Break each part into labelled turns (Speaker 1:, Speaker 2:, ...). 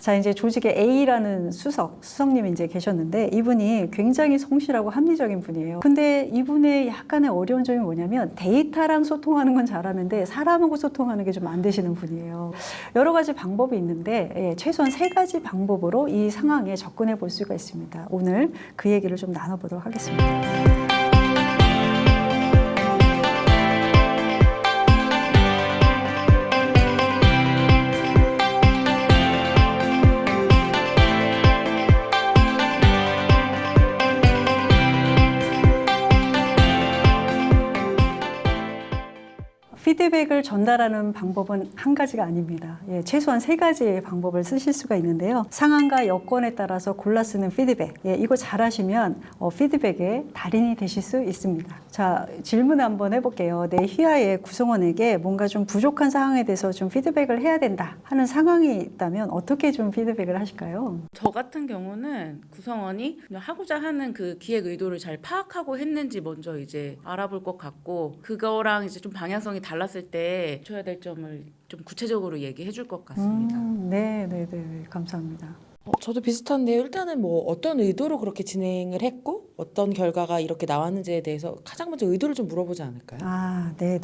Speaker 1: 자, 이제 조직에 A라는 수석님이 이제 계셨는데 이분이 굉장히 성실하고 합리적인 분이에요. 근데 이분의 약간의 어려운 점이 뭐냐면 데이터랑 소통하는 건 잘하는데 사람하고 소통하는 게 좀 안 되시는 분이에요. 여러 가지 방법이 있는데 최소한 3가지 방법으로 이 상황에 접근해 볼 수가 있습니다. 오늘 그 얘기를 좀 나눠보도록 하겠습니다. 피드백을 전달하는 방법은 한 가지가 아닙니다. 최소한 3가지의 방법을 쓰실 수가 있는데요. 상황과 여건에 따라서 골라 쓰는 피드백. 이거 잘하시면 피드백의 달인이 되실 수 있습니다. 자, 질문 한번 해볼게요. 내 휘하의 구성원에게 뭔가 좀 부족한 상황에 대해서 좀 피드백을 해야 된다 하는 상황이 있다면 어떻게 좀 피드백을 하실까요?
Speaker 2: 저 같은 경우는 구성원이 하고자 하는 그 기획 의도를 잘 파악하고 했는지 먼저 이제 알아볼 것 같고, 그거랑 이제 좀 방향성이 달랐을 때 줘야 될 점을 좀 구체적으로 얘기해 줄 것 같습니다.
Speaker 1: 네, 감사합니다.
Speaker 3: 저도 비슷한데요. 일단은 뭐 어떤 의도로 그렇게 진행을 했고 어떤 결과가 이렇게 나왔는지에 대해서 가장 먼저 의도를 좀 물어보지 않을까요?
Speaker 1: 네.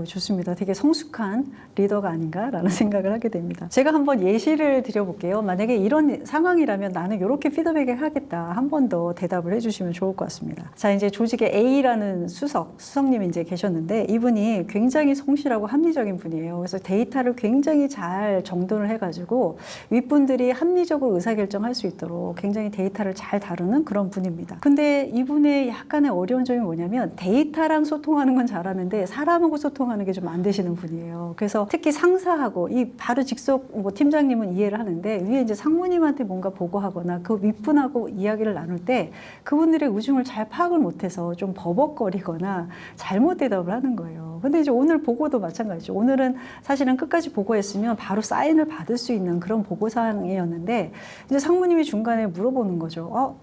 Speaker 1: 좋습니다. 되게 성숙한 리더가 아닌가라는 생각을 하게 됩니다. 제가 한번 예시를 드려볼게요. 만약에 이런 상황이라면 나는 이렇게 피드백을 하겠다. 한 번 더 대답을 해주시면 좋을 것 같습니다. 자, 이제 조직에 A라는 수석님이 이제 계셨는데 이분이 굉장히 성실하고 합리적인 분이에요. 그래서 데이터를 굉장히 잘 정돈을 해가지고 윗분들이 합리적으로 의사결정할 수 있도록 굉장히 데이터를 잘 다루는 그런 분입니다. 근데 이분의 약간의 어려운 점이 뭐냐면 데이터랑 소통하는 건 잘하는데 사람하고 소통하는 게 좀 안 되시는 분이에요. 그래서 특히 상사하고 이 바로 직속 팀장님은 이해를 하는데 위에 이제 상무님한테 뭔가 보고하거나 그 윗분하고 이야기를 나눌 때 그분들의 우중을 잘 파악을 못해서 좀 버벅거리거나 잘못 대답을 하는 거예요. 근데 이제 오늘 보고도 마찬가지죠. 오늘은 사실은 끝까지 보고했으면 바로 사인을 받을 수 있는 그런 보고사항이었는데 이제 상무님이 중간에 물어보는 거죠.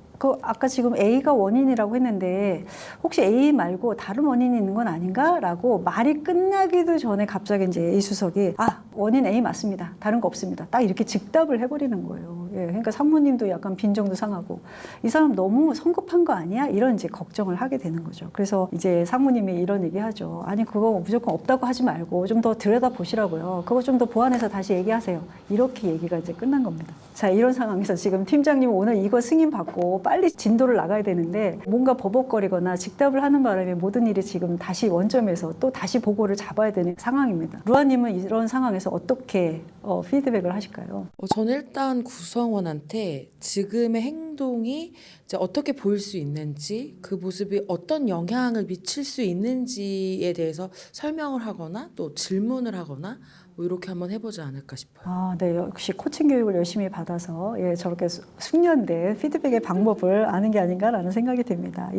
Speaker 1: 아까 지금 A가 원인이라고 했는데 혹시 A 말고 다른 원인이 있는 건 아닌가? 라고 말이 끝나기도 전에 갑자기 이제 A 수석이 원인 A 맞습니다. 다른 거 없습니다. 딱 이렇게 즉답을 해버리는 거예요. 그러니까 상무님도 약간 빈정도 상하고 이 사람 너무 성급한 거 아니야? 이런 이제 걱정을 하게 되는 거죠. 그래서 이제 상무님이 이런 얘기 하죠. 아니 그거 무조건 없다고 하지 말고 좀 더 들여다 보시라고요. 그거 좀 더 보완해서 다시 얘기하세요. 이렇게 얘기가 이제 끝난 겁니다. 자, 이런 상황에서 지금 팀장님 오늘 이거 승인 받고 빨리 진도를 나가야 되는데 뭔가 버벅거리거나 즉답을 하는 바람에 모든 일이 지금 다시 원점에서 또 다시 보고를 잡아야 되는 상황입니다. 루아님은 이런 상황에서 어떻게 피드백을 하실까요?
Speaker 3: 저는 일단 구성원한테 지금의 행동이 이제 어떻게 보일 수 있는지, 그 모습이 어떤 영향을 미칠 수 있는지에 대해서 설명을 하거나 또 질문을 하거나 뭐 이렇게 한번 해보지 않을까 싶어요.
Speaker 1: 네, 역시 코칭 교육을 열심히 받아서 저렇게 숙련된 피드백의 방법을 아는 게 아닌가라는 생각이 듭니다.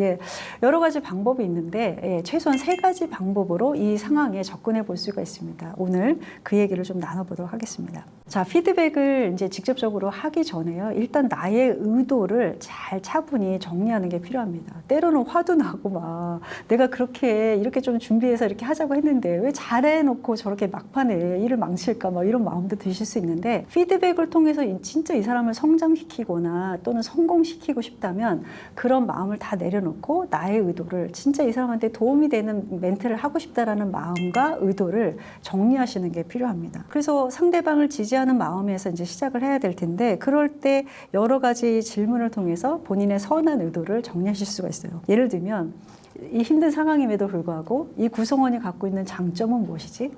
Speaker 1: 여러 가지 방법이 있는데 최소한 3가지 방법으로 이 상황에 접근해 볼 수가 있습니다. 오늘 그 얘기를 좀 나눠보도록 하겠습니다. 자, 피드백을 이제 직접적으로 하기 전에요. 일단 나의 의도를 잘 차분히 정리하는 게 필요합니다. 때로는 화도 나고 막 내가 이렇게 좀 준비해서 이렇게 하자고 했는데 왜 잘해놓고 저렇게 막판에 일을 망칠까 막 이런 마음도 드실 수 있는데 피드백을 통해서 진짜 이 사람을 성장시키거나 또는 성공시키고 싶다면 그런 마음을 다 내려놓고 나의 의도를 진짜 이 사람한테 도움이 되는 멘트를 하고 싶다라는 마음과 의도를 정리하시는 게 필요합니다. 그래서 상대방을 지지하는 마음에서 이제 시작을 해야 될 텐데 그럴 때 여러 가지 질문을 통해서 본인의 선한 의도를 정리하실 수가 있어요. 예를 들면 이 힘든 상황임에도 불구하고 이 구성원이 갖고 있는 장점은 무엇이지?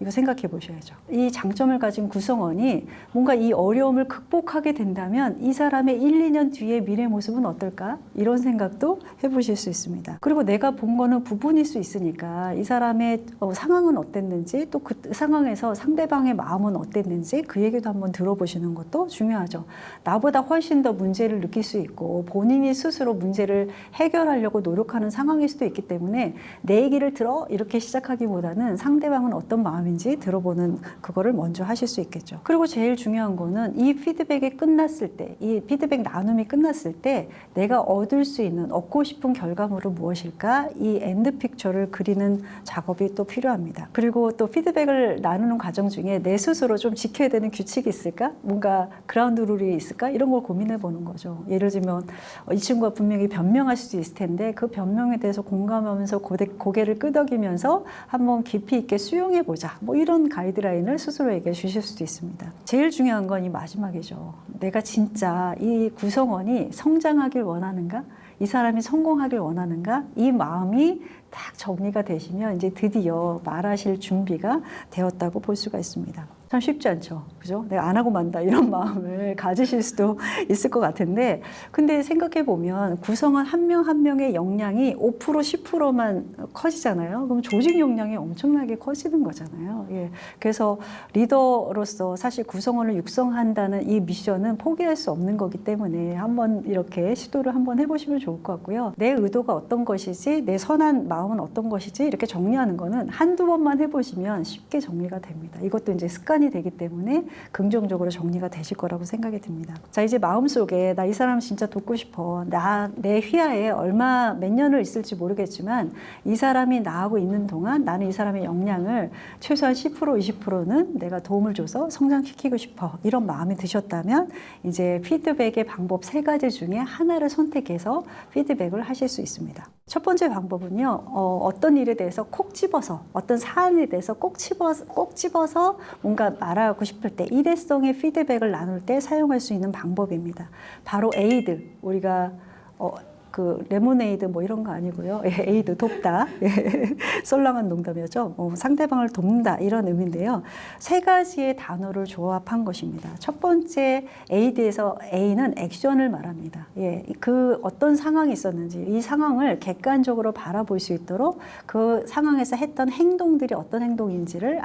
Speaker 1: 이거 생각해 보셔야죠. 이 장점을 가진 구성원이 뭔가 이 어려움을 극복하게 된다면 이 사람의 1, 2년 뒤의 미래 모습은 어떨까? 이런 생각도 해보실 수 있습니다. 그리고 내가 본 거는 부분일 수 있으니까 이 사람의 상황은 어땠는지 또 그 상황에서 상대방의 마음은 어땠는지 그 얘기도 한번 들어보시는 것도 중요하죠. 나보다 훨씬 더 문제를 느낄 수 있고 본인이 스스로 문제를 해결하려고 노력하는 상황일 수도 있기 때문에 내 얘기를 들어 이렇게 시작하기보다는 상대방은 어떤 마음이 마음인지 들어보는 그거를 먼저 하실 수 있겠죠. 그리고 제일 중요한 거는 이 피드백이 끝났을 때, 이 피드백 나눔이 끝났을 때 내가 얻을 수 있는, 얻고 싶은 결과물은 무엇일까? 이 엔드 픽처를 그리는 작업이 또 필요합니다. 그리고 또 피드백을 나누는 과정 중에 내 스스로 좀 지켜야 되는 규칙이 있을까? 뭔가 그라운드 룰이 있을까? 이런 걸 고민해 보는 거죠. 예를 들면 이 친구가 분명히 변명할 수도 있을 텐데 그 변명에 대해서 공감하면서 고개를 끄덕이면서 한번 깊이 있게 수용해 보자. 뭐 이런 가이드라인을 스스로에게 주실 수도 있습니다. 제일 중요한 건 이 마지막이죠. 내가 진짜 이 구성원이 성장하길 원하는가? 이 사람이 성공하길 원하는가? 이 마음이 딱 정리가 되시면 이제 드디어 말하실 준비가 되었다고 볼 수가 있습니다. 참 쉽지 않죠. 그죠? 내가 안 하고 만다 이런 마음을 가지실 수도 있을 것 같은데 근데 생각해 보면 구성원 한 명 한 명의 역량이 5% 10%만 커지잖아요. 그럼 조직 역량이 엄청나게 커지는 거잖아요. 예. 그래서 리더로서 사실 구성원을 육성한다는 이 미션은 포기할 수 없는 거기 때문에 한번 이렇게 시도를 한번 해보시면 좋을 것 같고요. 내 의도가 어떤 것이지, 내 선한 마음은 어떤 것이지 이렇게 정리하는 거는 한두 번만 해보시면 쉽게 정리가 됩니다. 이것도 이제 습관이 되기 때문에 긍정적으로 정리가 되실 거라고 생각이 듭니다. 자, 이제 마음속에 나 이 사람 진짜 돕고 싶어. 내 휘하에 몇 년을 있을지 모르겠지만 이 사람이 나하고 있는 동안 나는 이 사람의 역량을 최소한 10% 20%는 내가 도움을 줘서 성장시키고 싶어. 이런 마음이 드셨다면 이제 피드백의 방법 3가지 중에 하나를 선택해서 피드백을 하실 수 있습니다. 첫 번째 방법은요. 어떤 일에 대해서 콕 집어서 어떤 사안에 대해서 꼭 집어서 뭔가 말하고 싶을 때 일회성의 피드백을 나눌 때 사용할 수 있는 방법입니다. 바로 에이드, 우리가 그 레모네이드 뭐 이런 거 아니고요. 예, 에이드 돕다. 예, 썰렁한 농담이었죠. 상대방을 돕는다 이런 의미인데요. 3가지의 단어를 조합한 것입니다. 첫 번째 에이드에서 A는 액션을 말합니다. 예, 그 어떤 상황이 있었는지 이 상황을 객관적으로 바라볼 수 있도록 그 상황에서 했던 행동들이 어떤 행동인지를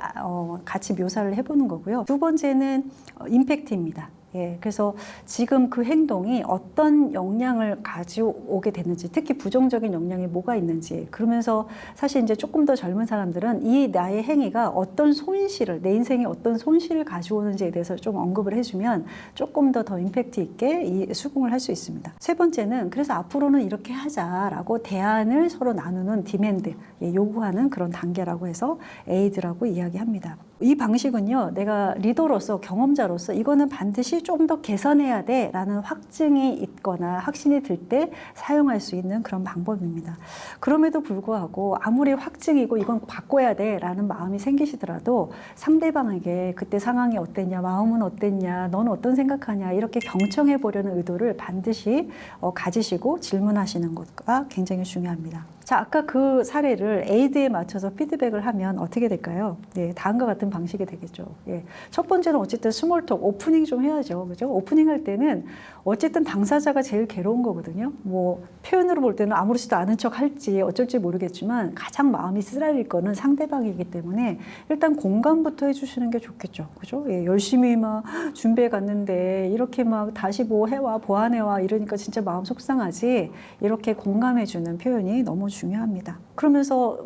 Speaker 1: 같이 묘사를 해보는 거고요. 두 번째는 임팩트입니다. 예, 그래서 지금 그 행동이 어떤 영향을 가져오게 됐는지, 특히 부정적인 영향이 뭐가 있는지, 그러면서 사실 이제 조금 더 젊은 사람들은 이 나의 행위가 어떤 손실을, 내 인생에 어떤 손실을 가져오는지에 대해서 좀 언급을 해주면 조금 더 임팩트 있게 수긍을 할 수 있습니다. 3번째는 그래서 앞으로는 이렇게 하자라고 대안을 서로 나누는 디맨드, 예, 요구하는 그런 단계라고 해서 에이드라고 이야기합니다. 이 방식은요, 내가 리더로서 경험자로서 이거는 반드시 좀 더 개선해야 돼 라는 확증이 있거나 확신이 들 때 사용할 수 있는 그런 방법입니다. 그럼에도 불구하고 아무리 확증이고 이건 바꿔야 돼 라는 마음이 생기시더라도 상대방에게 그때 상황이 어땠냐, 마음은 어땠냐, 너는 어떤 생각하냐 이렇게 경청해 보려는 의도를 반드시 가지시고 질문하시는 것가 굉장히 중요합니다. 자, 아까 그 사례를 에이드에 맞춰서 피드백을 하면 어떻게 될까요? 네, 다음과 같은 방식이 되겠죠. 예. 첫 번째는 어쨌든 스몰톡, 오프닝 좀 해야죠. 그죠? 오프닝 할 때는 어쨌든 당사자가 제일 괴로운 거거든요. 뭐, 표현으로 볼 때는 아무렇지도 않은 척 할지 어쩔지 모르겠지만 가장 마음이 쓰라릴 거는 상대방이기 때문에 일단 공감부터 해주시는 게 좋겠죠. 그죠? 예, 열심히 막 준비해 갔는데 이렇게 막 다시 뭐 해와, 보완해와 이러니까 진짜 마음 속상하지. 이렇게 공감해주는 표현이 너무 중요합니다. 그러면서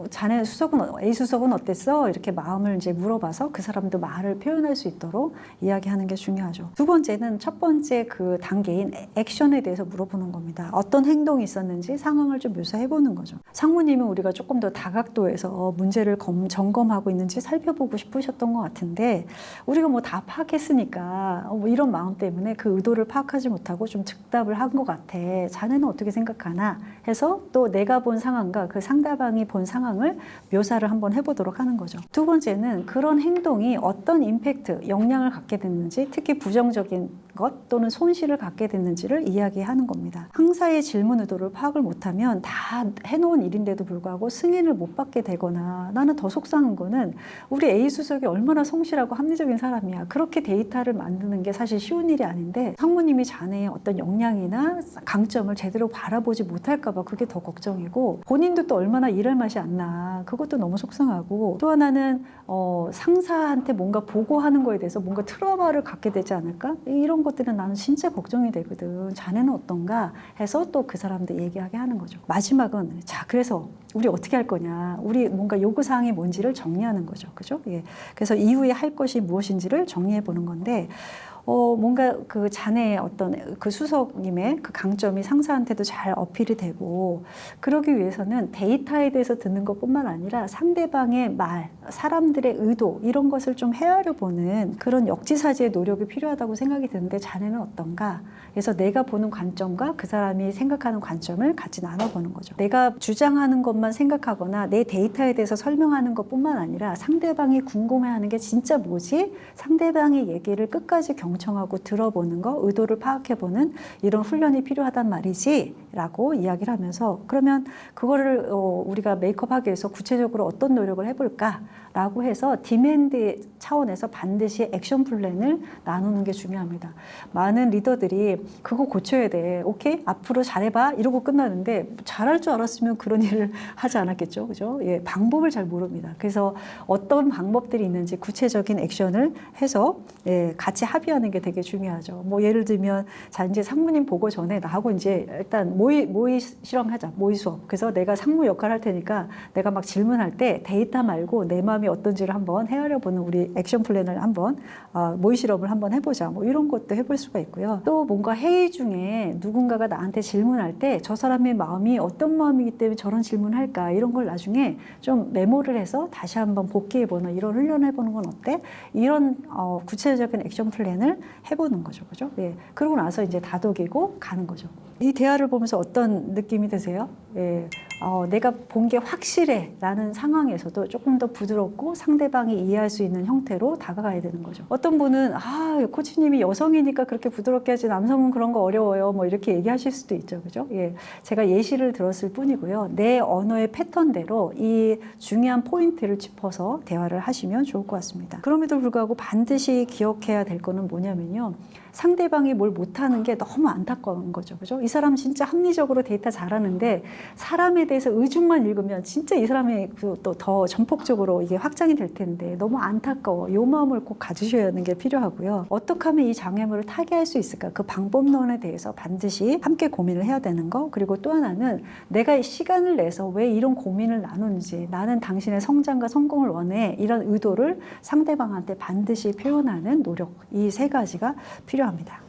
Speaker 1: 자네 수석은 A 수석은 어땠어? 이렇게 마음을 이제 물어봐서 그 사람도 말을 표현할 수 있도록 이야기하는 게 중요하죠. 두 번째는 첫 번째 그 단계인 액션에 대해서 물어보는 겁니다. 어떤 행동이 있었는지 상황을 좀 묘사해 보는 거죠. 상무님은 우리가 조금 더 다각도에서 문제를 점검하고 있는지 살펴보고 싶으셨던 것 같은데 우리가 뭐 다 파악했으니까 뭐 이런 마음 때문에 그 의도를 파악하지 못하고 좀 즉답을 한 것 같아. 자네는 어떻게 생각하나? 해서 또 내가 본 상황과 그 상대방이 본 상황을 묘사를 한번 해보도록 하는 거죠. 두 번째는 그런 행동이 어떤 임팩트, 영향을 갖게 됐는지, 특히 부정적인 것 또는 손실을 갖게 됐는지를 이야기하는 겁니다. 상사의 질문 의도를 파악을 못하면 다 해놓은 일인데도 불구하고 승인을 못 받게 되거나 나는 더 속상한 거는 우리 A 수석이 얼마나 성실하고 합리적인 사람이야. 그렇게 데이터를 만드는 게 사실 쉬운 일이 아닌데 상무님이 자네의 어떤 역량이나 강점을 제대로 바라보지 못할까 봐 그게 더 걱정이고 본인도 또 얼마나 일할 맛이 안 나. 그것도 너무 속상하고 또 하나는 상사한테 뭔가 보고하는 거에 대해서 뭔가 트라우마를 갖게 되지 않을까? 이런 것들은 나는 진짜 걱정이 되거든. 자네는 어떤가 해서 또 그 사람도 얘기하게 하는 거죠. 마지막은 자 그래서 우리 어떻게 할 거냐, 우리 뭔가 요구사항이 뭔지를 정리하는 거죠. 그죠? 예. 그래서 이후에 할 것이 무엇인지를 정리해 보는 건데 뭔가 그 자네의 어떤 그 수석님의 그 강점이 상사한테도 잘 어필이 되고, 그러기 위해서는 데이터에 대해서 듣는 것뿐만 아니라 상대방의 말, 사람들의 의도 이런 것을 좀 헤아려 보는 그런 역지사지의 노력이 필요하다고 생각이 드는데 자네는 어떤가? 그래서 내가 보는 관점과 그 사람이 생각하는 관점을 같이 나눠보는 거죠. 내가 주장하는 것만 생각하거나 내 데이터에 대해서 설명하는 것뿐만 아니라 상대방이 궁금해하는 게 진짜 뭐지? 상대방의 얘기를 끝까지 경청하고 들어보는 거, 의도를 파악해보는 이런 훈련이 필요하단 말이지 라고 이야기를 하면서, 그러면 그거를 우리가 메이크업하기 위해서 구체적으로 어떤 노력을 해볼까 라고 해서 디맨드 차원에서 반드시 액션 플랜을 나누는 게 중요합니다. 많은 리더들이 그거 고쳐야 돼, 오케이 앞으로 잘해봐 이러고 끝나는데, 잘할 줄 알았으면 그런 일을 하지 않았겠죠. 그죠? 예, 방법을 잘 모릅니다. 그래서 어떤 방법들이 있는지 구체적인 액션을 해서 예, 같이 합의하는 게 되게 중요하죠. 뭐 예를 들면 자 이제 상무님 보고 전에 나하고 이제 일단 모의 실험하자, 모의 수업. 그래서 내가 상무 역할 할 테니까 내가 막 질문할 때 데이터 말고 내 마음이 어떤지를 한번 헤아려보는 우리 액션 플랜을 한번 모의 실험을 한번 해보자. 뭐 이런 것도 해볼 수가 있고요. 또 뭔가 회의 중에 누군가가 나한테 질문할 때 저 사람의 마음이 어떤 마음이기 때문에 저런 질문할까, 이런 걸 나중에 좀 메모를 해서 다시 한번 복기해보는 이런 훈련을 해보는 건 어때? 이런 구체적인 액션 플랜을 해보는 거죠. 그죠? 예. 그러고 나서 이제 다독이고 가는 거죠. 이 대화를 보면서 어떤 느낌이 드세요? 예. 내가 본 게 확실해 라는 상황에서도 조금 더 부드럽고 상대방이 이해할 수 있는 형태로 다가가야 되는 거죠. 어떤 분은 코치님이 여성이니까 그렇게 부드럽게 하지 남성은 그런 거 어려워요 뭐 이렇게 얘기하실 수도 있죠. 그죠? 예. 제가 예시를 들었을 뿐이고요. 내 언어의 패턴대로 이 중요한 포인트를 짚어서 대화를 하시면 좋을 것 같습니다. 그럼에도 불구하고 반드시 기억해야 될 거는 뭐냐면요. 상대방이 뭘 못하는 게 너무 안타까운 거죠. 그죠? 이 사람 진짜 합리적으로 데이터 잘하는데 사람에 대해서 의중만 읽으면 진짜 이 사람이 또 더 전폭적으로 이게 확장이 될 텐데 너무 안타까워. 이 마음을 꼭 가지셔야 하는 게 필요하고요. 어떻게 하면 이 장애물을 타개할 수 있을까? 그 방법론에 대해서 반드시 함께 고민을 해야 되는 거. 그리고 또 하나는 내가 시간을 내서 왜 이런 고민을 나누는지, 나는 당신의 성장과 성공을 원해, 이런 의도를 상대방한테 반드시 표현하는 노력. 이 세 가지가 필요합니다.